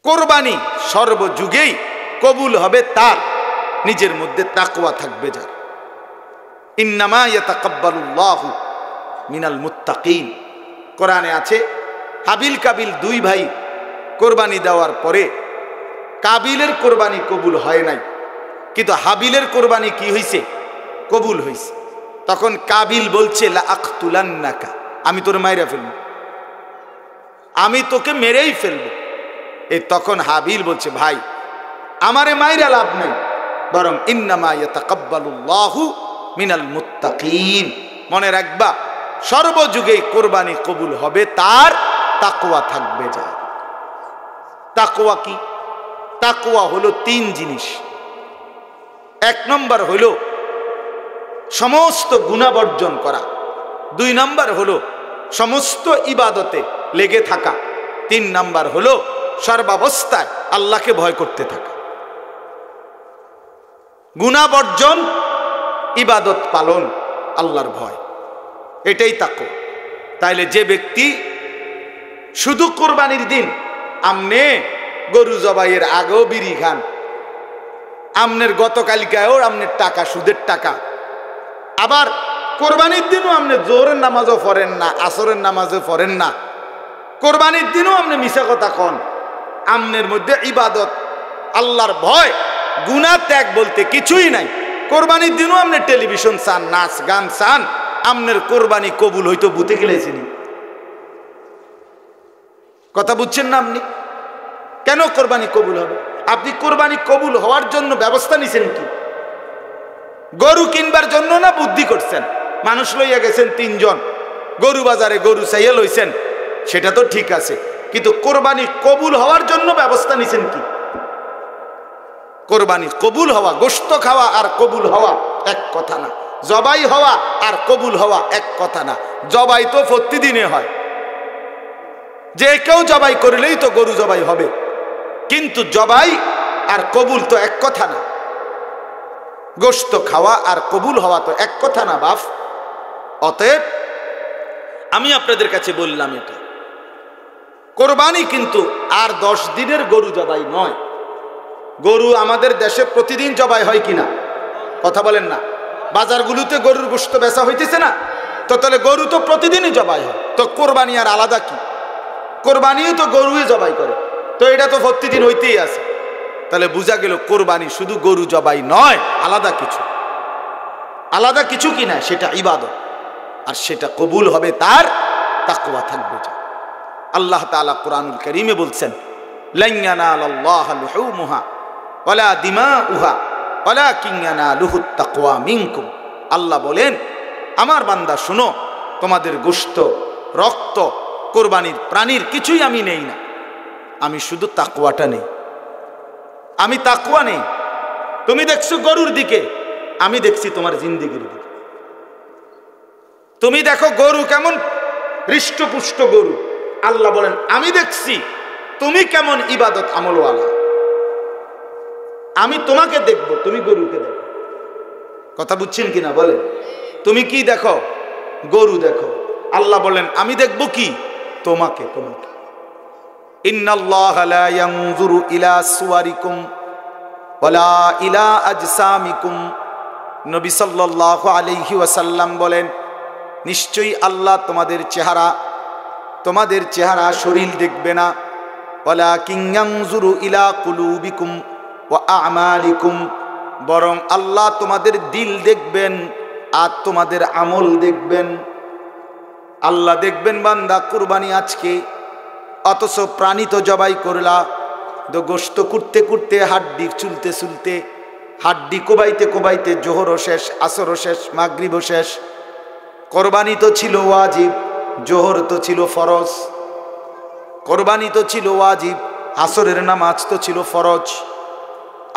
কোরবানি সর্বযুগেই কবুল হবে তার, নিজের মধ্যে তাকওয়া থাকবে যার। ইন্নামা ইয়াতাকাব্বালুল্লাহু মিনাল মুত্তাকিন। কোরআনে আছে হাবিল কাবিল দুই ভাই কোরবানি দেওয়ার পরে কাবিলের কোরবানি কবুল হয় নাই, কিন্তু হাবিলের কোরবানি কি হইছে? কবুল হইছে। তখন কাবিল বলছে লা আখতুলান্নাকা, আমি তোর মাইরা ফেলব, আমি তোকে মেরেই ফেলব। এই তখন হাবিল বলছে ভাই আমারে মাইরা লাভ নেই, বরং ইন্নামা ইয়াতাকাব্বালুল্লাহু মিনাল মুত্তাকিন। মনে রাখবা সর্বযুগে কোরবানি কবুল হবে তার, তাকওয়া থাকবে যার। তাকওয়া কি? তাকওয়া হলো তিন জিনিস। এক নম্বর হলো সমস্ত গুনাহ বর্জন করা, দুই নম্বর হলো সমস্ত ইবাদতে লেগে থাকা, তিন নম্বর হলো সর্বাবস্থায় আল্লাহকে ভয় করতে থাকা। গুনাহ বর্জন, ইবাদত পালন, আল্লাহর ভয়, এটাই তাকওয়া। তাইলে যে ব্যক্তি শুধু কোরবানির দিন আমনে গরু জবাইয়ের আগেও বিড়ি খান, আমনের গতকালিকায়ও আমনের টাকা সুদের টাকা, আবার কোরবানির দিনও আপনি জোহরের নামাজও পড়েন না, আসরের নামাজও পড়েন না, কোরবানির দিনও আপনি মিছা কথা কন, আমনের মধ্যে ইবাদত, আল্লাহর ভয়, গুনাহ ত্যাগ বলতে কিছুই নাই। কোরবানির দিনও আপনি টেলিভিশন চান, নাচ গান চান, আমনের কোরবানি কবুল হইতো বুতে গেলেছিনি। কথা বুঝছেন না আপনি? কেন কোরবানি কবুল হবে? আপনি কোরবানি কবুল হওয়ার জন্য ব্যবস্থা নিছেন কি? গরু কিনবার জন্য না বুদ্ধি করছেন? মানুষ লইয়া গেছেন তিনজন, গরু বাজারে গরু চাইয়া লইছেন, সেটা তো ঠিক আছে, কিন্তু কোরবানি কবুল হওয়ার জন্য ব্যবস্থা নিছেন কি? কোরবানি কবুল হওয়া, গোশত খাওয়া আর কবুল হওয়া এক কথা না, জবাই হওয়া আর কবুল হওয়া এক কথা না। জবাই তো প্রতিদিনে হয়, যে কেউ জবাই করলেই তো গরু জবাই হবে, কিন্তু জবাই আর কবুল তো এক কথা না। গোশত খাওয়া আর কবুল হওয়া তো এক কথা না বাপ। অতএব আমি আপনাদের কাছে বললাম, এটা কোরবানি কিন্তু আর 10 দিনের গরু জবাই নয়। গরু আমাদের দেশে প্রতিদিন জবাই হয় কিনা কথা বলেন না? বাজারগুলোতে গরুর গোশত বেচা হইতেছে না? তো তাহলে গরু তো প্রতিদিনই জবাই হয়, তো কোরবানি আর আলাদা কি? কোরবানিও তো গরুই জবাই করে, তো এটা তো প্রতিদিন হইতেই আছে। তাহলে বোঝা গেল কোরবানি শুধু গরু জবাই নয়, আলাদা কিছু, আলাদা কিছু কিনা, সেটা ইবাদত, আর সেটা কবুল হবে তার, তাকওয়া থাকবে যা। আল্লাহ তাআলা কোরআনুল কারীমে বলছেন লান ইয়ানালাল্লাহা লুহুমুহা ওয়ালা দিমাউহা ওয়ালাকিন ইয়ানালুহুত তাকওয়া মিনকুম। আল্লাহ বলেন আমার বান্দা শুনো, তোমাদের গোশত, রক্ত, কোরবানির প্রাণীর কিছুই আমি নেই না, আমি শুধু তাকওয়াটা নেই। আমি তাকওয়া নেই। তুমি দেখছো গরুর দিকে, আমি দেখছি তোমার জিন্দেগির দিকে। তুমি দেখো গরু কেমন হৃষ্টপুষ্ট গরু, আল্লাহ বলেন আমি দেখছি তুমি কেমন ইবাদত আমলওয়ালা। আমি তোমাকে দেখব, তুমি গরুকে দেখো। কথা বুঝছেন কিনা বলেন? তুমি কি দেখো? গরু দেখো। আল্লাহ বলেন আমি দেখব কি? তোমাকে। তোমাকে ইন্নাল্লাহা লা ইয়ানজুরু ইলা সুওয়ারিকুম ওয়ালা ইলা আজসামিকুম। নবী সাল্লাল্লাহু আলাইহি ওয়াসাল্লাম বলেন নিশ্চয়ই আল্লাহ তোমাদের চেহারা শরীর দেখবে না, ওয়ালাকিন ইয়ানজুরু ইলা কুলুবিকুম ওয়া আমালিকুম, বরং আল্লাহ তোমাদের দিল দেখবেন আর তোমাদের আমল দেখবেন। আল্লাহ দেখবেন বান্দা কুরবানি আজকে, অথচ প্রাণী তো জবাই করলা, তো গোশত কুটতে কুটতে, হাড্ডি চুলতে চুলতে, হাড্ডি কোবাইতে কোবাইতে জোহরও শেষ, আসরও শেষ, মাগরিবও শেষ। কোরবানি তো ছিল ওয়াজিব, জোহর তো ছিল ফরজ। কোরবানি তো ছিল ওয়াজিব, আসরের নামাজ তো ছিল ফরজ।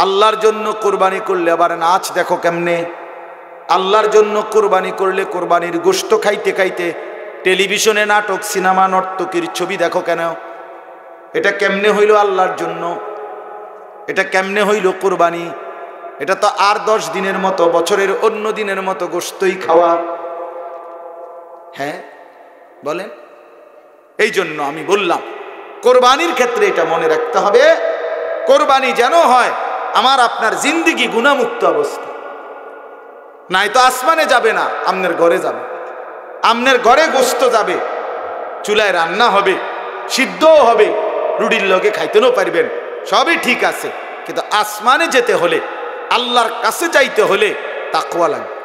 আল্লাহর জন্য কোরবানি করলে আবার নাচ দেখো কেমনে। আল্লাহর জন্য কোরবানি করলে কোরবানির গোশত খাইতে খাইতে টেলিভিশনে নাটক, সিনেমা, নর্তকীর ছবি দেখো কেন? এটা কেমনে হইল আল্লাহর জন্য? এটা কেমনে হইল কোরবানি? এটা তো আর 10 দিনের মতো, বছরের অন্য দিনের মতো গোশতই খাওয়া। হ্যাঁ বলেন? এই জন্য আমি বললাম কোরবানির ক্ষেত্রে এটা মনে রাখতে হবে, কোরবানি যেন হয় আমার আপনার জিন্দিগি গুনাহমুক্ত অবস্থা, নাই তো আসমানে যাবে না, আপনার ঘরে যাবে। আপনার ঘরে গোশত যাবে, চুলায় রান্না হবে, সিদ্ধও হবে, রুটির লগে খাইতেও পারবেন, সবই ঠিক আছে। কিন্তু আসমানে যেতে হলে, আল্লাহর কাছে যাইতে হলে তাকওয়া লাগবে,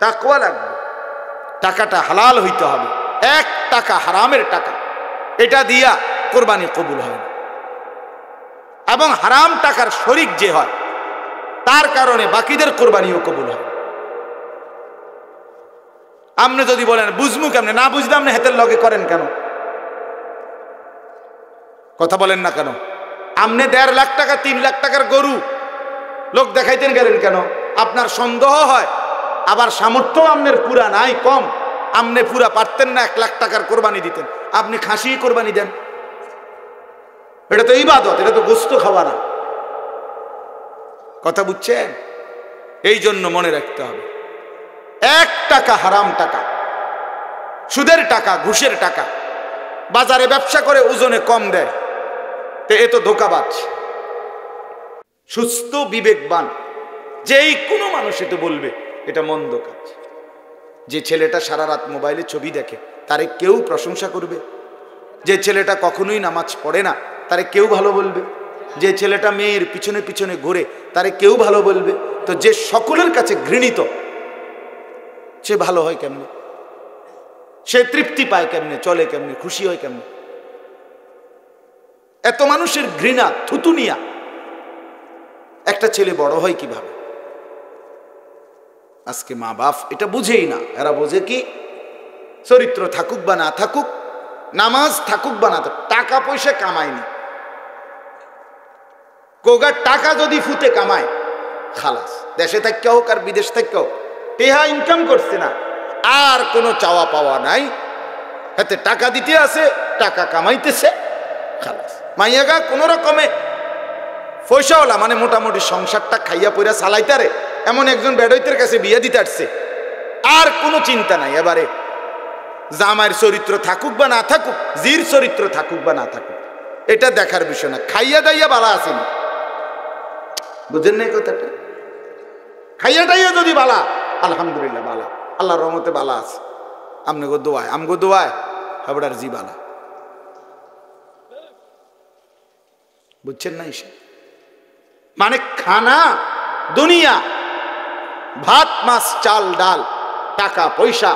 তাকওয়া লাগবে। টাকাটা হালাল হইতে হবে, 1 টাকা হারামের টাকা, এটা দিয়া কোরবানি কবুল হয় না। এবং হারাম টাকার শরিক যে হয় তার কারণে বাকিদের কোরবানিও কবুল হয়। আপনি যদি বলেন বুঝমু কেমনে, না বুঝলাম না, হেতের লগে করেন কেন? কথা বলেন না কেন? আপনি 1.5 লাখ টাকা 3 লাখ টাকার গরু লোক দেখাইতেন গেলেন কেন? আপনার সন্দেহ হয়, আবার সামর্থ্য আপনার পুরা নাই, কম, আপনি পুরা পারতেন না 1 লাখ টাকার কোরবানি দিতেন, আপনি খাসি কোরবানি দেন। এটা তো ইবাদত, এটা তো গোশত খাওয়া না। কথা বুঝছেন? এই জন্য মনে রাখতে হবে, 1 টাকা হারাম টাকা, সুদের টাকা, ঘুষের টাকা, বাজারে ব্যবসা করে ওজনে কম দেয়, তো এ তো ধোঁকাবাজ। সুস্থ বিবেকবান যেই কোনো মানুষ এটা বলবে এটা মন্দ কাজ। যে ছেলেটা সারা রাত মোবাইলে ছবি দেখে তারে কেউ প্রশংসা করবে? যে ছেলেটা কখনোই নামাজ পড়ে না তারে কেউ ভালো বলবে? যে ছেলেটা মেয়ের পিছনে পিছনে ঘুরে তারে কেউ ভালো বলবে? তো যে সকলের কাছে ঘৃণিত সে ভালো হয় কেমনে? সে তৃপ্তি পায় কেমনে? চলে কেমনে? খুশি হয় কেমনে? এত মানুষের ঘৃণা, থুতুনিয়া একটা ছেলে বড় হয় কিভাবে? আজকে মা বাপ এটা বুঝেই না। এরা বোঝে কি, চরিত্র থাকুক বা না থাকুক, নামাজ থাকুক বা না থাকুক, টাকা পয়সা কামায়নি, কোগার টাকা যদি ফুতে কামায় খালাস, দেশে থাকতে হোক আর বিদেশ থাকতে হোক, টেহা ইনকাম করছে না, আর কোনো চাওয়া পাওয়া নাই, হাতে টাকা দিতে আছে, টাকা কামাইতেছে, খালাস। মাইয়াগা কোন রকমে পয়সাওয়ালা, মানে মোটামুটি সংসারটা খাইয়া পইরা চালাইতারে এমন একজন বেডইতের কাছে বিয়ে দিতে আসছে, আর কোনো চিন্তা নাই। এবারে জামাইয়ের চরিত্র থাকুক বা না থাকুক, জির চরিত্র থাকুক বা না থাকুক, এটা দেখার বিষয় না। খাইয়া দাইয়া বালা আসেনি, বুঝেন নাই কথাটা? খাইয়া দাইয়া যদি বালা, আলহামদুলিল্লাহ বালা, আল্লাহর রহমতে বালা আছে, আমগো দোয়ায়, আমগো দোয়ায় হাবড়ার জি বালা। বুঝছেন না? এসে মানে খানা, দুনিয়া, ভাত মাছ চাল ডাল, টাকা পয়সা,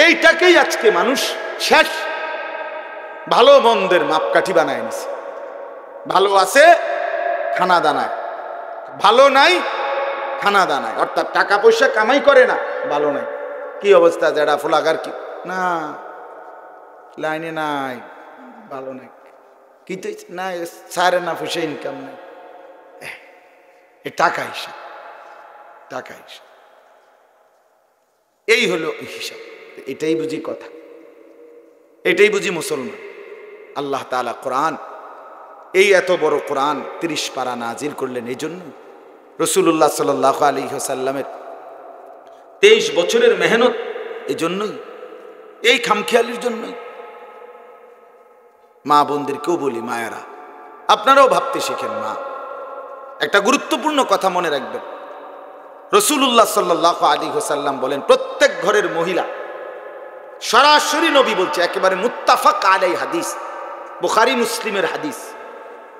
এইটাকেই আজকে মানুষ শেষ ভালো মন্দের মাপকাঠি বানায় নিছে। ভালো আছে খানা দানায়, ভালো নাই খানা দানায়, অর্থাৎ টাকা পয়সা কামাই করে না, ভালো নাই। কি অবস্থা? যারা ফুলাগার কি না, লাইনে নাই, ভালো নাই, কি তো না সারে না, পয়সা ইনকাম নাই, টাকা হিসাব, টাকা হিসাব, এই হলো হিসাব। এটাই বুঝি কথা, এটাই বুঝি মুসলমান। আল্লাহ তাআলা কোরআন, এই এত বড় কোরআন 30 পারা নাজিল করলেন এই জন্য। রাসূলুল্লাহ সাল্লাল্লাহু আলাইহি ওয়াসাল্লামের 23 বছরের মেহনত এই জন্যই, এই খামখেয়ালির জন্যই। মা বোনদেরকেও বলি, মায়েরা আপনারাও ভাবতে শিখেন। মা, একটা গুরুত্বপূর্ণ কথা মনে রাখবেন, রাসূলুল্লাহ সাল্লাল্লাহু আলাইহি ওয়াসাল্লাম বলেন, প্রত্যেক ঘরের মহিলা, সরাসরি নবী বলছে, একেবারে মুত্তাফাক আলাই হাদিস, বুখারী মুসলিমের হাদিস,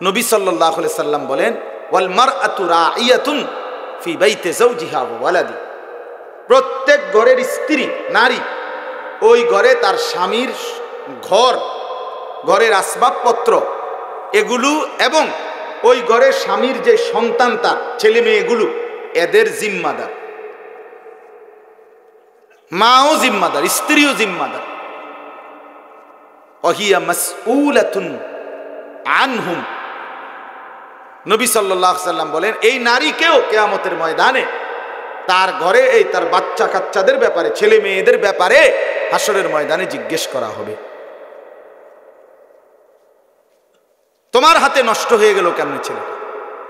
নবী সাল্লাল্লাহু আলাইহি সাল্লাম বলেন, ওয়াল মারআতু রাইয়াতুন ফি বাইতি যাওজিহা ওয়া ওয়ালাদি, প্রত্যেক ঘরের স্ত্রী, নারী, ওই ঘরে তার স্বামীর ঘর, ঘরের আসবাবপত্র এগুলো, এবং ওই ঘরে স্বামীর যে সন্তান, তার ছেলে মেয়ে, এগুলো এদের জিম্মাদার। মাও জিম্মাদার, স্ত্রীও জিম্মাদার। ওয়াহিয়া মাসউলাতুন আনহুম, নবী সাল্লাল্লাহু আলাইহি সাল্লাম বলেন, এই নারীকেও কিয়ামতের ময়দানে তার ঘরে এই তার বাচ্চা কাচ্চাদের ব্যাপারে, ছেলে মেয়েদের ব্যাপারে হাসরের ময়দানে জিজ্ঞেস করা হবে, তোমার হাতে নষ্ট হয়ে গেল কেমনে ছেলে,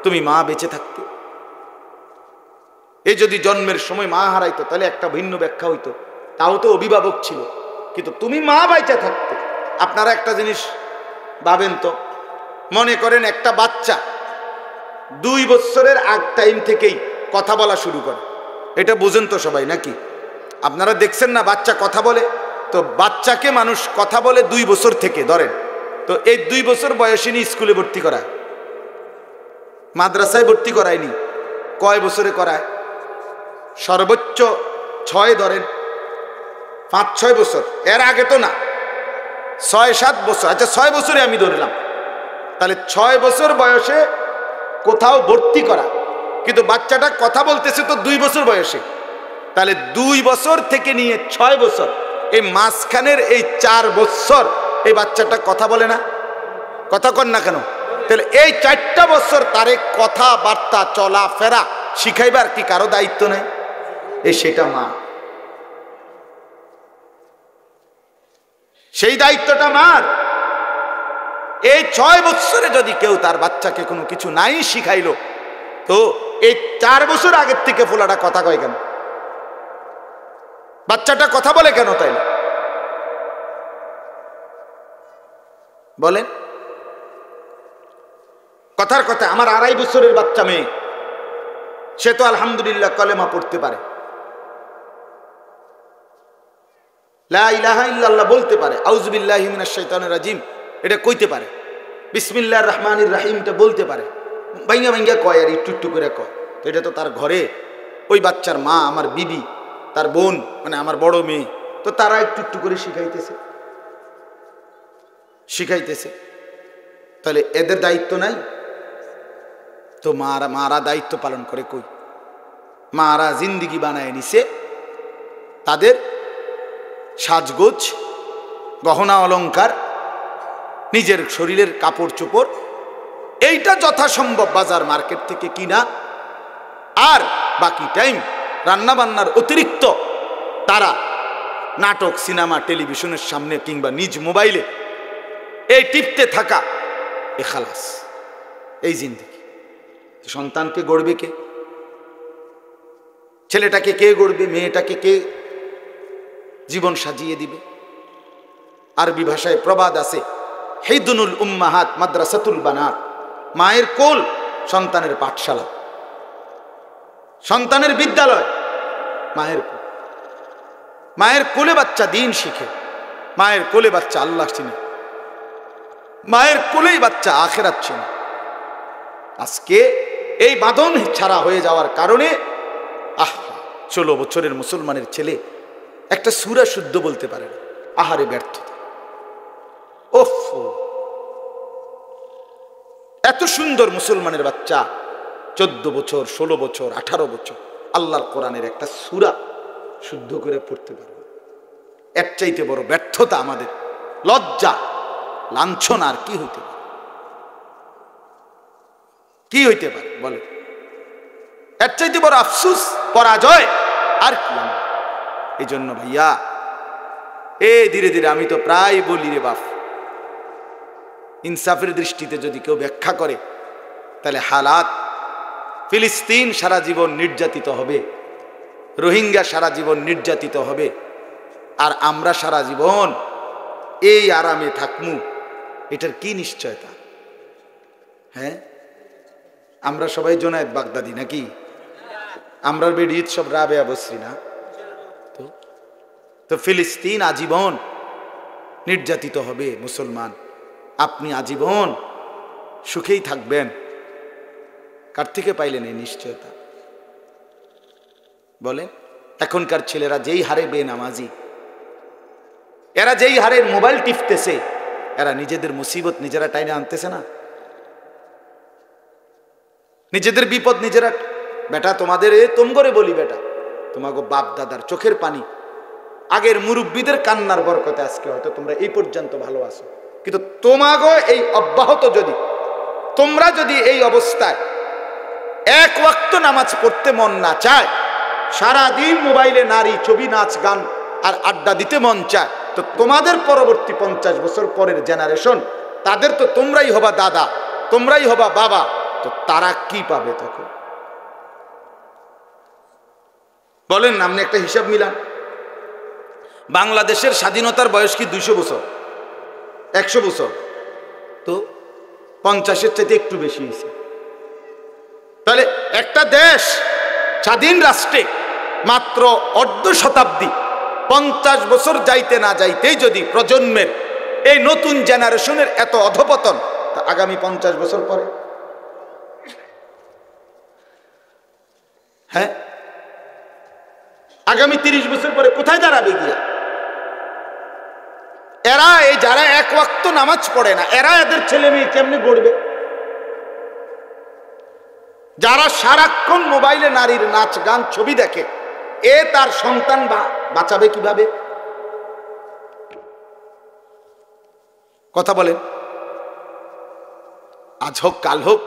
তুমি মা বেঁচে থাকতে। এই যদি জন্মের সময় মা হারাইতো তাহলে একটা ভিন্ন ব্যাখ্যা হইতো, তাও তো অভিভাবক ছিল, কিন্তু তুমি মা বেঁচে থাকতে। আপনারা একটা জিনিস ভাবেন তো, মনে করেন একটা বাচ্চা 2 বছরের আগ টাইম থেকেই কথা বলা শুরু করে, এটা বুঝেন তো সবাই নাকি? আপনারা দেখছেন না বাচ্চা কথা বলে? তো বাচ্চাকে মানুষ কথা বলে 2 বছর থেকে ধরেন, তো এই 2 বছর বয়সে নিয়ে স্কুলে ভর্তি করায়, মাদ্রাসায় ভর্তি করায়নি, কয় বছরে করায়? সর্বোচ্চ 6 ধরেন, 5-6 বছর, এর আগে তো না, 6-7 বছর। আচ্ছা 6 বছরে আমি ধরলাম, তাহলে 6 বছর বয়সে কোথাও ভর্তি করা, কিন্তু বাচ্চাটা কথা বলতেছে তো 2 বছর বয়সে, তাহলে 2 বছর থেকে নিয়ে 6 বছর, এই মাঝখানের এই 4 বছর এই বাচ্চাটা কথা বলে না? কথা কন না কেন? তাহলে এই 4টা বছর তারে কথাবার্তা চলাফেরা শিখাইবার কি কারো দায়িত্ব নেই? এই সেটা মা, সেই দায়িত্বটা মার। এই 6 বছরে যদি কেউ তার বাচ্চাকে কোনো কিছু নাই শিখাইলো, তো এই 4 বছর আগের থেকে ফোলাটা কথা কয় কেন? বাচ্চাটা কথা বলে কেন তাইলে বলেন? কথার কথা, আমার 2.5 বছরের বাচ্চা মেয়ে, সে তো আলহামদুলিল্লাহ কলেমা পড়তে পারে, লা ইলাহা ইল্লাল্লাহ বলতে পারে, আউযু বিল্লাহি মিনাশ শাইতানির রাজিম এটা কইতে পারে, বিসমিল্লাহির রহমানির রহিমটা বলতে পারে, ভাঙ্গা ভাঙ্গা কয় আর একটু একটু করে কয়। তো এটা তো তার ঘরে ওই বাচ্চার মা, আমার বিবি, তার বোন, মানে আমার বড় মেয়ে, তো তারা একটু একটু করে শিখাইতেছে। তাহলে এদের দায়িত্ব নাই? তো মারা দায়িত্ব পালন করে কই? মারা জিন্দিগি বানায় নিছে, তাদের সাজগোজ, গহনা অলংকার, নিজের শরীরের কাপড় চোপড়, এইটা যথাসম্ভব বাজার মার্কেট থেকে কিনা, আর বাকি টাইম রান্না বান্নার অতিরিক্ত তারা নাটক, সিনেমা, টেলিভিশনের সামনে কিংবা নিজ মোবাইলে এই টিপতে থাকা, এ খালাস, এই জিন্দিগি। সন্তানকে গড়বে কে? ছেলেটাকে কে গড়বে? মেয়েটাকে কে জীবন সাজিয়ে দিবে? আরবি ভাষায় প্রবাদ আছে, হিদনুল উম্মাহাত মাদ্রাসাতুল বানাত, মায়ের কোল সন্তানের পাঠশালা, সন্তানের বিদ্যালয় মায়ের কোল। মায়ের কোলে বাচ্চা দিন শিখে, মায়ের কোলে বাচ্চা আল্লাহ চিনে, মায়ের কোলেই বাচ্চা আখিরাত চিনে। আজকে এই বাঁধন ছাড়া হয়ে যাওয়ার কারণে 16 বছরের মুসলমানের ছেলে একটা সূরা শুদ্ধ বলতে পারে না, আহারে ব্যর্থতা। ওফ, এত সুন্দর মুসলমানের বাচ্চা 14 বছর, 16 বছর, 18 বছর আল্লাহর কোরআনের একটা সূরা শুদ্ধ করে পড়তে পারবে, এর চাইতে বড় ব্যর্থতা, আমাদের লজ্জা, লাঞ্ছনা আর কি হইতে পারে? কি হইতে পারে বলে? এর চাইতে বড় আফসোস, পরাজয় আর কি? এই জন্য ভাইয়া, ধীরে ধীরে আমি তো প্রায় বলি রে বাপ, ইনসাফের দৃষ্টিতে যদি কেউ ব্যাখ্যা করে, তাহলে হালাত, ফিলিস্তিন সারা জীবন নির্যাতিত হবে, রোহিঙ্গা সারা জীবন নির্যাতিত হবে, আর আমরা সারা জীবন এই আরামে থাকমু, এটার কি নিশ্চয়তা? হ্যাঁ, আমরা সবাই জোনায়েত বাগদাদি নাকি? আমরা বেডিত সব রাবেয়া বসরি না? তো ফিলিস্তিন আজীবন নির্যাতিত হবে মুসলমান, আপনি আজীবন সুখেই থাকবেন, কার থেকে পাইলেন এই নিশ্চয়তা বলেন? এখনকার ছেলেরা যেই হারে বেনামাজি, এরা যেই হারে মোবাইল টিপতেছে, এরা নিজেদের মুসিবত নিজেরা টাইনে আনতেছে না? নিজেদের বিপদ নিজেরা। বেটা তোমাদের তোম করে বলি, বেটা তোমাকে বাপ দাদার চোখের পানি, আগের মুরব্বীদের কান্নার বরকতে আজকে হয়তো তোমরা এই পর্যন্ত ভালো আছো, কিন্তু তোমাগো এই অব্যাহত যদি, তোমরা যদি এই অবস্থায় এক ওয়াক্ত নামাজ পড়তে মন না চায়, সারাদিন মোবাইলে নারী, ছবি, নাচ, গান আর আড্ডা দিতে মন চায়, তো তোমাদের পরবর্তী 50 বছর পরের জেনারেশন, তাদের তো তোমরাই হবা দাদা, তোমরাই হবা বাবা, তো তারা কি পাবে তখন বলেন? আপনি একটা হিসাব মিলান। বাংলাদেশের স্বাধীনতার বয়স কি 200 বছর, 100 বছর? তো 50-এর চাইতে একটু বেশি হয়েছে। তাহলে একটা দেশ স্বাধীন রাষ্ট্রে মাত্র অর্ধ শতাব্দী, 50 বছর যাইতে না যাইতেই যদি প্রজন্মের এই নতুন জেনারেশনের এত অধপতন, তা আগামী 50 বছর পরে, হ্যাঁ, আগামী 30 বছর পরে কোথায় দাঁড়াবে গিয়া? এরা এই যারা এক ওয়াক্ত নামাজ পড়ে না, এরা এদের ছেলে মেয়ে কেমনে গড়বে? যারা সারাক্ষণ মোবাইলে নারীর নাচ গান ছবি দেখে, এ তার সন্তান বাঁচাবে কিভাবে? কথা বলেন। আজ হোক কাল হোক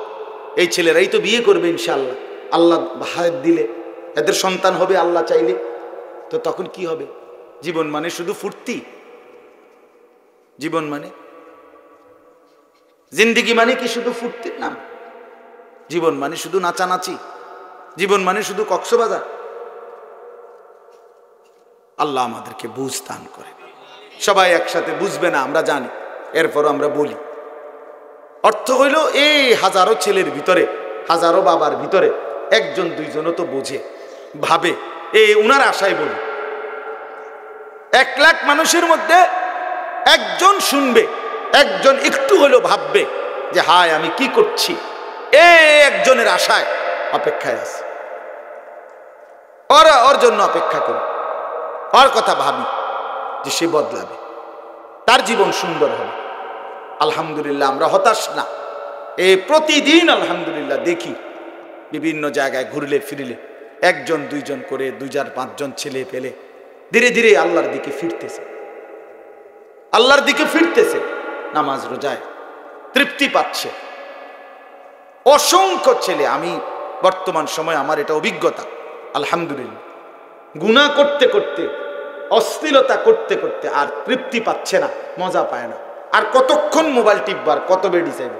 এই ছেলেরাই তো বিয়ে করবে ইনশাআল্লাহ, আল্লাহ হায়াত দিলে এদের সন্তান হবে আল্লাহ চাইলে। তো তখন কি হবে? জীবন মানে শুধু ফুর্তি? জীবন মানে, জিন্দিগি মানে কি শুধু ফুর্তির নাম? জীবন মানে শুধু নাচানাচি? জীবন মানে শুধু কক্সবাজার? আল্লাহ আমাদেরকে বুঝ দান করে। সবাই একসাথে বুঝবে না আমরা জানি, এরপর আমরা বলি। অর্থ হইল এই হাজারো ছেলের ভিতরে, হাজারো বাবার ভিতরে একজন দুইজনও তো বোঝে, ভাবে। এই উনার আশায় বলি, 1 লাখ মানুষের মধ্যে একজন শুনবে, একজন একটু হলেও ভাববে যে হায় আমি কি করছি। একজনের আশায় অপেক্ষায় আছে, ওর জন্য অপেক্ষা করি, ওর কথা ভাবি যে সে বদলাবে, তার জীবন সুন্দর হবে। আলহামদুলিল্লাহ আমরা হতাশ না। প্রতিদিন আলহামদুলিল্লাহ দেখি বিভিন্ন জায়গায় ঘুরলে ফিরলে একজন দুইজন করে 2-4-5 জন ছেলে পেলে ধীরে ধীরে আল্লাহর দিকে ফিরতেছে, আল্লাহর দিকে ফিরতেছে, নামাজ রোজায় তৃপ্তি পাচ্ছে। অসংখ্য ছেলে, আমি বর্তমান সময় আমার এটা অভিজ্ঞতা, আলহামদুলিল্লাহ, গুনাহ করতে করতে, অশ্লীলতা করতে করতে আর তৃপ্তি পাচ্ছে না, মজা পায় না। আর কতক্ষণ মোবাইল টিপবার, কত বেডি চাইবে?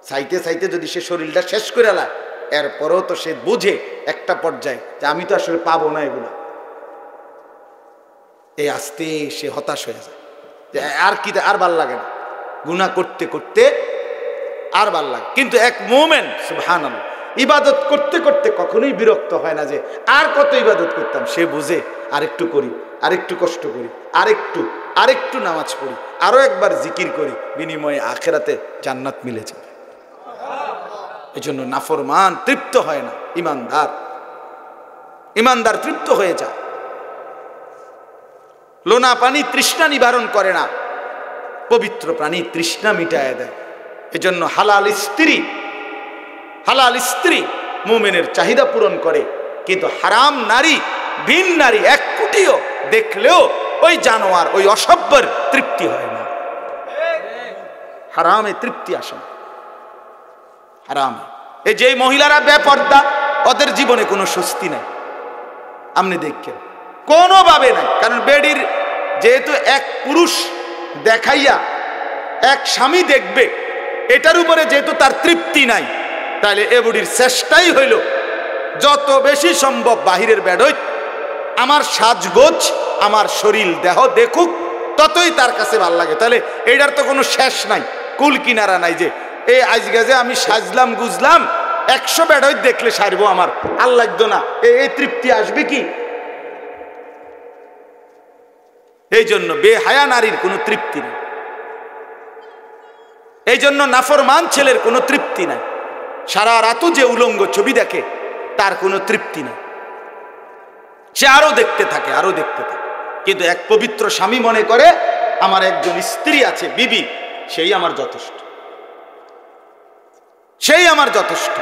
চাইতে চাইতে যদি সে শরীরটা শেষ করে লায়, এরপরেও তো সে বুঝে একটা পর্যায়ে যে আমি তো আসলে পাবো না এগুলো। এই আস্তে সে হতাশ হয়ে যায় যে আর কি, আর ভাল লাগে না, গুনাহ করতে করতে আর ভাল লাগে। কিন্তু এক মোমেন সুবহানাল্লাহ ইবাদত করতে করতে কখনোই বিরক্ত হয় না যে আর কত ইবাদত করতাম। সে বুঝে আরেকটু করি, আরেকটু কষ্ট করি, আরেকটু নামাজ পড়ি, আরো একবার জিকির করি, বিনিময়ে আখেরাতে জান্নাত মিলে যাবে। এই জন্য নাফরমান তৃপ্ত হয় না, ইমানদার তৃপ্ত হয়ে যায়। লোনা পানি তৃষ্ণা নিবারণ করে না, পবিত্র প্রাণী তৃষ্ণা মিটায় দেয়। এজন্য হালাল স্ত্রী মুমিনের চাহিদা পূরণ করে, কিন্তু হারাম নারী, ভিন নারী 1 কোটিও দেখলেও ওই জানোয়ার, ওই অসভ্যের তৃপ্তি হয় না। হারামে তৃপ্তি আসে না, হারামে। এই যে মহিলারা বেপর্দা, ওদের জীবনে কোনো স্বস্তি নাই, আপনি দেখেন কোনোভাবে নাই। কারণ বেডির যেহেতু এক পুরুষ দেখাইয়া এক স্বামী দেখবে, এটার উপরে যেহেতু তার তৃপ্তি নাই, তাহলে এ বুড়ির চেষ্টাই হইল যত বেশি সম্ভব বাহিরের বেডই আমার সাজগোজ, আমার শরীর দেহ দেখুক, ততই তার কাছে ভালো লাগে। তাহলে এটার তো কোনো শেষ নাই, কুল কিনারা নাই যে এই আজকে যে আমি সাজলাম গুজলাম 100 বেডই দেখলে সারবো, আমার আর লাগতো না, এই তৃপ্তি আসবে কি? এই জন্য বেহায়া নারীর কোনো তৃপ্তি নেই, এই জন্য নাফরমান ছেলের কোনো তৃপ্তি নাই। সারা রাতও যে উলঙ্গ ছবি দেখে তার কোনো তৃপ্তি নাই, সে আরো দেখতে থাকে, আরো দেখতে থাকে। কিন্তু এক পবিত্র স্বামী মনে করে আমার একজন স্ত্রী আছে, বিবি, সেই আমার যথেষ্ট, সেই আমার যথেষ্ট।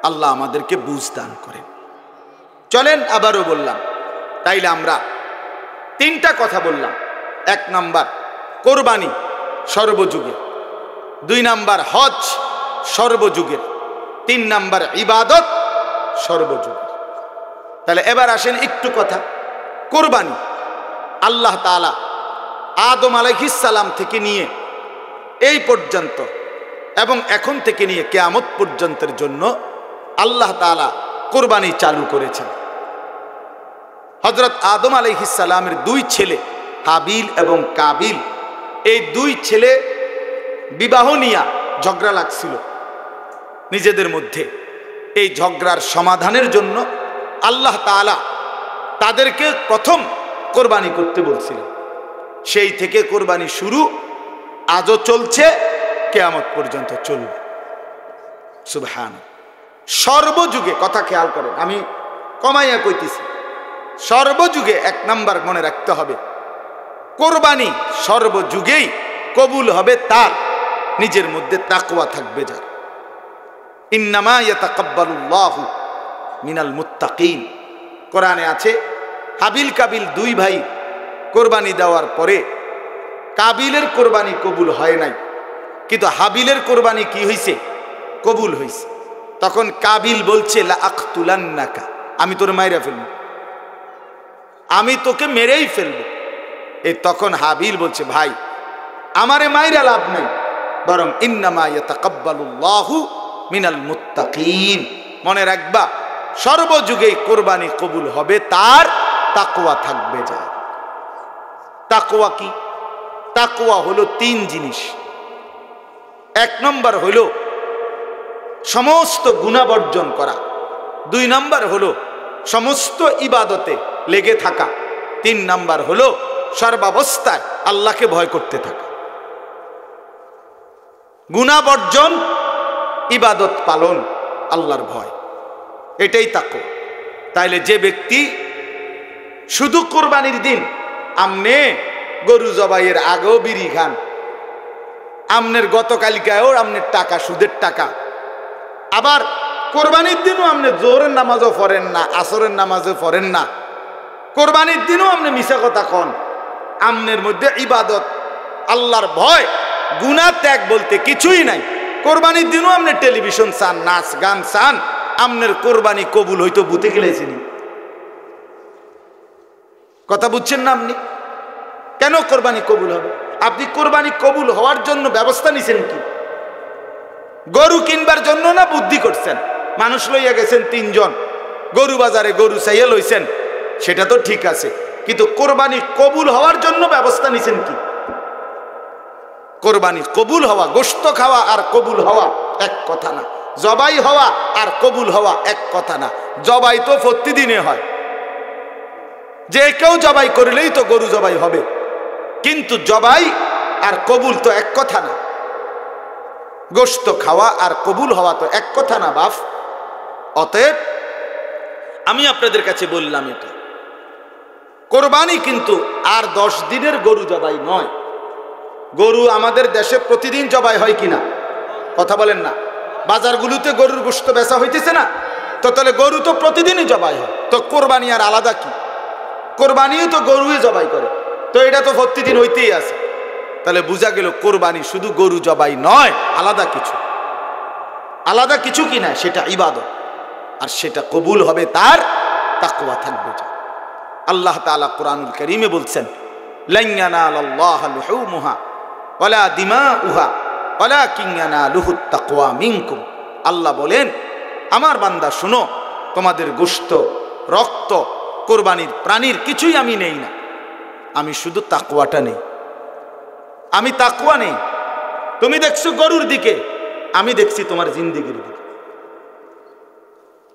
আল্লাহ আমাদেরকে বুঝ দান করেন। চলেন আবারও বললাম, তাইলে আমরা 3টা কথা বললাম। 1 নাম্বার কোরবানি সর্বযুগে, 2 নাম্বার হজ সর্বযুগের, 3 নাম্বার ইবাদত সর্বযুগের। তাহলে এবার আসেন একটু কথা কোরবানি। আল্লাহ তাআলা আদম আলাইহিস সালাম থেকে নিয়ে এই পর্যন্ত এবং এখন থেকে নিয়ে কিয়ামত পর্যন্তের জন্য আল্লাহ তাআলা কোরবানি চালু করেছেন। হযরত আদম আলাইহিস সালামের 2 ছেলে হাবিল এবং কাবিল, এই দুই ছেলে বিবাহ নিয়া ঝগড়া লাগছিল নিজেদের মধ্যে। এই ঝগড়ার সমাধানের জন্য আল্লাহ তাআলা তাদেরকে প্রথম কোরবানি করতে বলছিলেন। সেই থেকে কোরবানি শুরু, আজও চলছে, কিয়ামত পর্যন্ত চলবে। সুবহান। সর্বযুগে, কথা খেয়াল করেন, আমি কমাইয়া কইতেছি, সর্বযুগে এক নাম্বার মনে রাখতে হবে, কোরবানি সর্বযুগেই কবুল হবে তার নিজের মধ্যে তাকওয়া থাকবে যার। ইন্নামা ইয়াতাকাব্বালুল্লাহু মিনাল মুত্তাকিন। কোরআনে আছে হাবিল কাবিল দুই ভাই কোরবানি দেওয়ার পরে কাবিলের কোরবানি কবুল হয় নাই, কিন্তু হাবিলের কোরবানি কি হইছে? কবুল হইছে। তখন কাবিল বলছে লা আকতুলান্নাকা, আমি তোর মাইরা ফেলবো, আমি তোকে মেরেই ফেলবো। এই তখন হাবিল বলছে ভাই আমারে মাইরা লাভ নেই, বরং ইন্নামা ইয়াতাকাব্বালুল্লাহু মিনাল মুত্তাকিন। মনে রাখবা সর্বযুগেই কোরবানি কবুল হবে তার তাকওয়া থাকবে যার। তাকওয়া কি? তাকওয়া হলো তিন জিনিস। এক নম্বর হলো সমস্ত গুনাহ বর্জন করা, দুই নম্বর হলো সমস্ত ইবাদতে লেগে থাকা, তিন নম্বর হলো সর্বাবস্থায় আল্লাহকে ভয় করতে থাকা। গুনাহ বর্জন, ইবাদত পালন, আল্লাহর ভয়, এটাই তাকওয়া। তাইলে যে ব্যক্তি শুধু কোরবানির দিন আমনে গরু জবাইয়ের আগেও বিড়ি খান, আমনের গতকালকায়ও আমনের টাকা সুদের টাকা, আবার কোরবানির দিনও আপনি জোহরের নামাজও পড়েন না, আসরের নামাজও পড়েন না, কোরবানির দিনও আপনি মিছা কথা কন, আমনের মধ্যে ইবাদত, আল্লাহর ভয়, গুনাহ ত্যাগ বলতে কিছুই নাই। কোরবানির দিনও আপনি টেলিভিশন চান, নাচ গান চান, আমনের কোরবানি কবুল হইতো বুতে গেলেছিনি। কথা বুঝছেন না আপনি? কেন কোরবানি কবুল হবে? আপনি কোরবানি কবুল হওয়ার জন্য ব্যবস্থা নিছেন কি? গরু কিনবার জন্য না বুদ্ধি করছেন? মানুষ লইয়া গেছেন তিনজন, গরু বাজারে গরু চাইয়া লইছেন, সেটা তো ঠিক আছে, কিন্তু কোরবানি কবুল হওয়ার জন্য ব্যবস্থা নিছেন কি? কোরবানি কবুল হওয়া, গোশত খাওয়া আর কবুল হওয়া এক কথা না। জবাই হওয়া আর কবুল হওয়া এক কথা না। জবাই তো প্রতিদিনে হয়, যে কেউ জবাই করলেই তো গরু জবাই হবে, কিন্তু জবাই আর কবুল তো এক কথা না। গোশত খাওয়া আর কবুল হওয়া তো এক কথা না বাপ। অতএব আমি আপনাদের কাছে বললাম, এটা কোরবানি কিন্তু আর 10 দিনের গরু জবাই নয়। গরু আমাদের দেশে প্রতিদিন জবাই হয় কিনা কথা বলেন না? বাজারগুলোতে গরুর গোশত বেচা হইতেছে না? তো তাহলে গরু তো প্রতিদিনই জবাই হয়, তো কোরবানি আর আলাদা কি? কোরবানিও তো গরুই জবাই করে, তো এটা তো প্রতিদিন হইতেই আছে। তাহলে বোঝা গেল কোরবানি শুধু গরু জবাই নয়, আলাদা কিছু। আলাদা কিছু কি না, সেটা ইবাদত, আর সেটা কবুল হবে তার তাকওয়া থাকবে যা। আল্লাহ তাআলা কোরআনুল কারীমে বলছেন লান ইয়ানালাল্লাহা লুহুমুহা ওয়ালা দিমাউহা ওয়ালাকিন ইয়ানালুহুত তাকওয়া মিনকুম। আল্লাহ বলেন আমার বান্দা শুনো, তোমাদের গোশত, রক্ত, কোরবানির প্রাণীর কিছুই আমি নেই না, আমি শুধু তাকওয়াটা নেই। আমি তাকওয়া নেই। তুমি দেখছো গরুর দিকে, আমি দেখছি তোমার জিন্দেগির দিকে।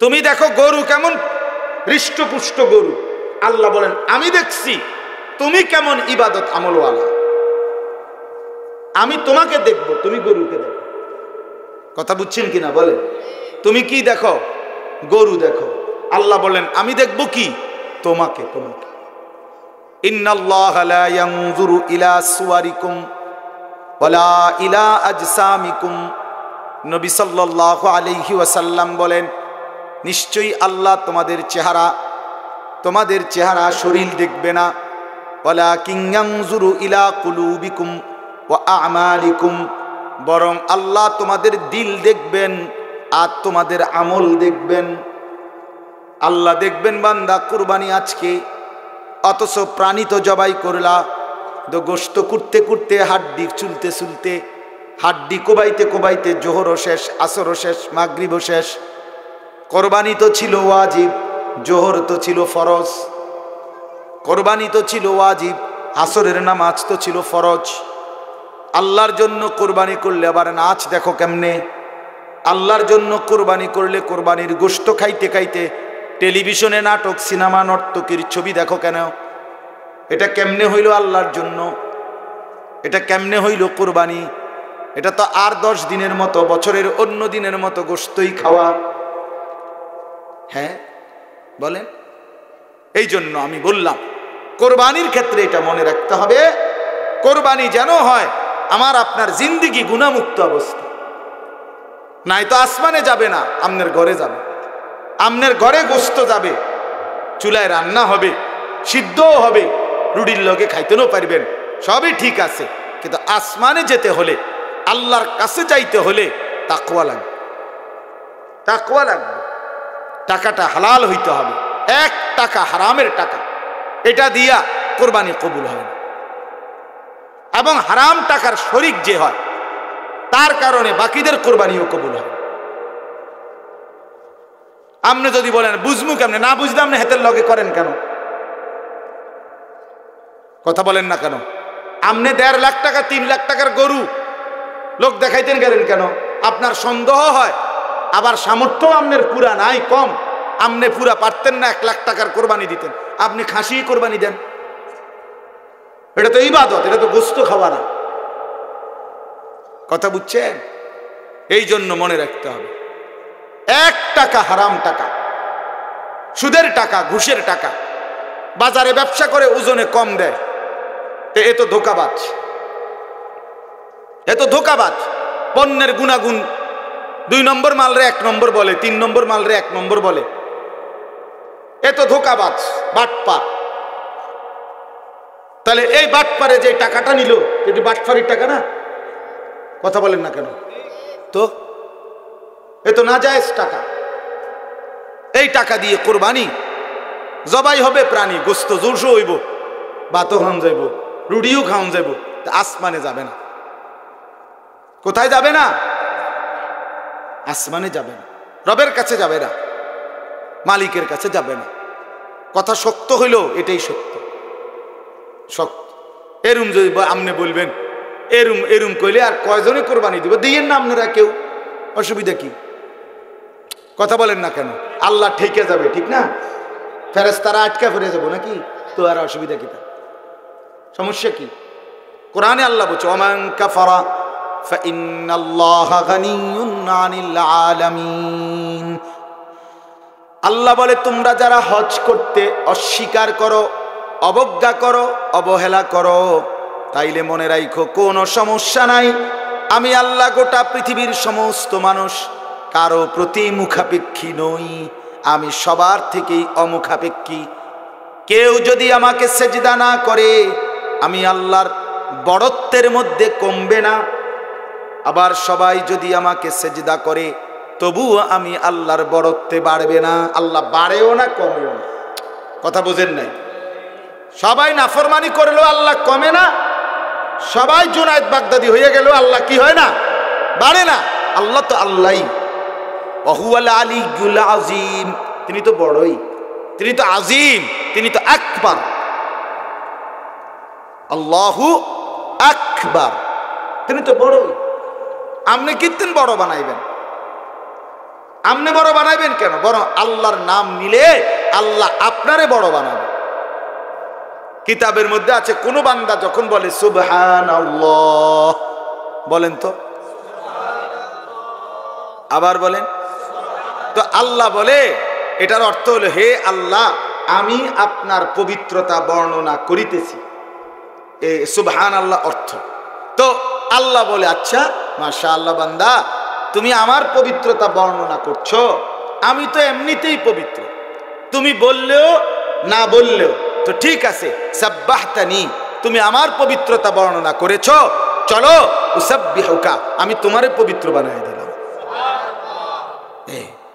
তুমি দেখো গরু কেমন হৃষ্টপুষ্ট গরু, আল্লাহ বলেন আমি দেখছি তুমি কেমন ইবাদত আমলওয়ালা। আমি তোমাকে দেখবো, তুমি গরুকে দেখো। কথা বুঝছেন কিনা বলেন? তুমি কি দেখো? গরু দেখো। আল্লাহ বলেন আমি দেখবো কি? তোমাকে। তোমাকে ইন্নাল্লাহা লা ইয়ানজুরু ইলা সুওয়ারিকুম ওয়ালা ইলা আজসামিকুম। নবী সাল্লাল্লাহু আলাইহি ওয়াসাল্লাম বলেন নিশ্চয়ই আল্লাহ তোমাদের চেহারা শরীর দেখবে না, ওয়ালাকিন ইয়ানজুরু ইলা কুলুবিকুম ওয়া আমালিকুম, বরং আল্লাহ তোমাদের দিল দেখবেন আর তোমাদের আমল দেখবেন। আল্লাহ দেখবেন বান্দা কুরবানি আজকে, অথচ প্রাণী তো জবাই করলা, তো গোশত কুটতে কুটতে, হাড্ডি চুলতে চুলতে, হাড্ডি কোবাইতে কোবাইতে জোহরও শেষ, আসরও শেষ, মাগরিবও শেষ। কোরবানি তো ছিল ওয়াজিব, জোহর তো ছিল ফরজ। কোরবানি তো ছিল ওয়াজিব, আসরের নামাজ তো ছিল ফরজ। আল্লাহর জন্য কোরবানি করলে আবার নাচ দেখো কেমনে। আল্লাহর জন্য কোরবানি করলে কোরবানির গোশত খাইতে খাইতে টেলিভিশনে নাটক, সিনেমা, নর্তকীর ছবি দেখো কেন? এটা কেমনে হইল আল্লাহর জন্য? এটা কেমনে হইল কোরবানি? এটা তো আর 10 দিনের মতো, বছরের অন্য দিনের মতো গোশতই খাওয়া। হ্যাঁ বলেন। এই জন্য আমি বললাম কোরবানির ক্ষেত্রে এটা মনে রাখতে হবে, কোরবানি যেন হয় আমার আপনার জিন্দিগি গুনাহমুক্ত অবস্থা। নাই তো আসমানে যাবে না, আপনার ঘরে যাবে। আপনার ঘরে গোশত যাবে, চুলায় রান্না হবে, সিদ্ধও হবে, রুটির লগে খাইতেও পারবেন, সবই ঠিক আছে। কিন্তু আসমানে যেতে হলে, আল্লাহর কাছে যাইতে হলে তাকওয়া লাগবে। তাকওয়া লাগবে। টাকাটা হালাল হইতে হবে। 1 টাকা হারামের টাকা, এটা দিয়া কোরবানি কবুল হয় না। এবং হারাম টাকার শরিক যে হয় তার কারণে বাকিদের কোরবানিও কবুল হয়। আপনি যদি বলেন বুঝমু কেমনে, না বুঝলে আপনি হাতের লগে করেন কেন? কথা বলেন না কেন? আপনি 1.5 লাখ টাকা 3 লাখ টাকার গরু লোক দেখাইতেন গেলেন কেন? আপনার সন্দেহ হয়, আবার সামর্থ্য আপনার পুরা নাই, কম, আপনি পুরা পারতেন না 1 লাখ টাকার কোরবানি দিতেন, আপনি খাসি কোরবানি দেন। এটা তো ইবাদত, এটা তো গোশত খাওয়া না। কথা বুঝছেন? এই জন্য মনে রাখতে হবে 1 টাকা হারাম টাকা, সুদের টাকা, ঘুষের টাকা, বাজারে ব্যবসা করে ওজনে কম দেয়, তো এ তো ধোঁকাবাজ। এ তো ধোঁকাবাজ। পণ্যের গুণাগুণ 2 নম্বর মালরে 1 নম্বর বলে, 3 নম্বর মালরে 1 নম্বর বলে, এ তো ধোঁকাবাজ, বাটপার। তাহলে এই বাটপারে যে টাকাটা নিল, এটি বাটপারির টাকা না? কথা বলেন না কেন? তো এ তো নাজায়েজ টাকা। এই টাকা দিয়ে কোরবানি জবাই হবে প্রাণী, গোস্ত জোরসো হইব, ভাতও খাওয়ান যাইব, রুটিও খাওয়ান যাইব, আসমানে যাবে না। কোথায় যাবে না? আসমানে যাবে না, রবের কাছে যাবে না, মালিকের কাছে যাবে না। কথা শক্ত হইল, এটাই সত্য, শক্ত। এরম যদি আপনি বলবেন এরম এরম কইলে আর কয়জনে কোরবানি দিব? দিয়েন না আপনারা কেউ, অসুবিধা কি? কথা বলেন না কেন? আল্লাহ ঠেকে যাবে, ঠিক না? ফেরেশতারা আটকা ফিরে যাবো নাকি? তো আর অসুবিধা কি? তার সমস্যা কি? কোরআনে আল্লাহ বলছে ওমান কাফারা ফাইন্নাল্লাহা গানিয়্যুন আনিল আলামিন। আল্লাহ বলে তোমরা যারা হজ করতে অস্বীকার করো, অবজ্ঞা করো, অবহেলা করো, তাইলে মনে রাখো কোনো সমস্যা নাই, আমি আল্লাহ গোটা পৃথিবীর সমস্ত মানুষ কারো প্রতি মুখাপেক্ষী নই, আমি সবার থেকেই অমুখাপেক্ষী। কেউ যদি আমাকে সেজদা না করে আমি আল্লাহর বড়ত্বের মধ্যে কমবে না, আবার সবাই যদি আমাকে সেজদা করে তবুও আমি আল্লাহর বড়ত্বে বাড়বে না। আল্লাহ বাড়েও না কমেও না। কথা বোঝেন নাই? সবাই নাফরমানি করলেও আল্লাহ কমে না, সবাই জুনায়েদ বাগদাদি হয়ে গেল আল্লাহ কি হয় না? বাড়ে না। আল্লাহ তো আল্লাহই, ওয়াহুয়াল আলিয়্যুল আযীম, তিনি তো বড়ই, তিনি তো আজিম, তিনি তো আকবার। আল্লাহু আকবার, তিনি তো বড়ই। আপনি কীর্তন বড় বানাইবেন? আপনি বড় বানাইবেন কেন? বরং আল্লাহর নাম নিলে আল্লাহ আপনারে বড় বানাবে। কিতাবের মধ্যে আছে কোন বান্দা যখন বলে সুবহানাল্লাহ, বলেন তো, আবার বলেন তো, আল্লাহ বলে এটার অর্থ হলো হে আল্লাহ আমি আপনার পবিত্রতা বর্ণনা করিতেছি, এ সুবহানাল্লাহ অর্থ। তো আল্লাহ বলে আচ্ছা মাশাআল্লাহ বান্দা তুমি আমার পবিত্রতা বর্ণনা করছো, আমি তো এমনিতেই পবিত্র, তুমি বললেও না বললেও তো ঠিক আছে, সাব্বাহতানি, তুমি আমার পবিত্রতা বর্ণনা করেছো, চলো উসাব্বিহুকা, আমি তোমারে পবিত্র বানাই দিলাম।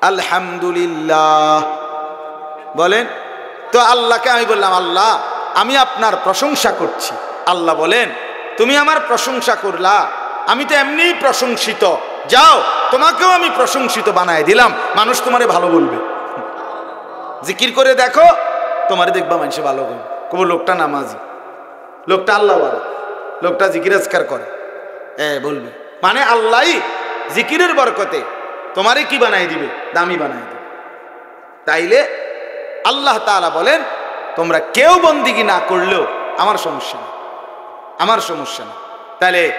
আলহামদুলিল্লাহ বলেন তো। আল্লাহকে আমি বললাম আল্লাহ আমি আপনার প্রশংসা করছি। আল্লাহ বলেন তুমি আমার প্রশংসা করলা, আমি তো এমনিই প্রশংসিত, যাও তোমাকেও আমি প্রশংসিত বানায় দিলাম, মানুষ তোমারে ভালো বলবে। জিকির করে দেখো, তোমারে দেখবা মানুষে ভালো বলবে, কবো লোকটা নামাজি, লোকটা আল্লাহ বলে, লোকটা জিকির আজকার করে, বলবে মানে আল্লাহ জিকিরের বরকতে তোমারই কি বানাই দিবে, দামি বানাই দিবে। তাইলে আল্লাহ তাআলা বলেন তোমরা কেউ বন্দিগি না করলেও আমার সমস্যা নেই, আমার সমস্যা নেই। তাহলে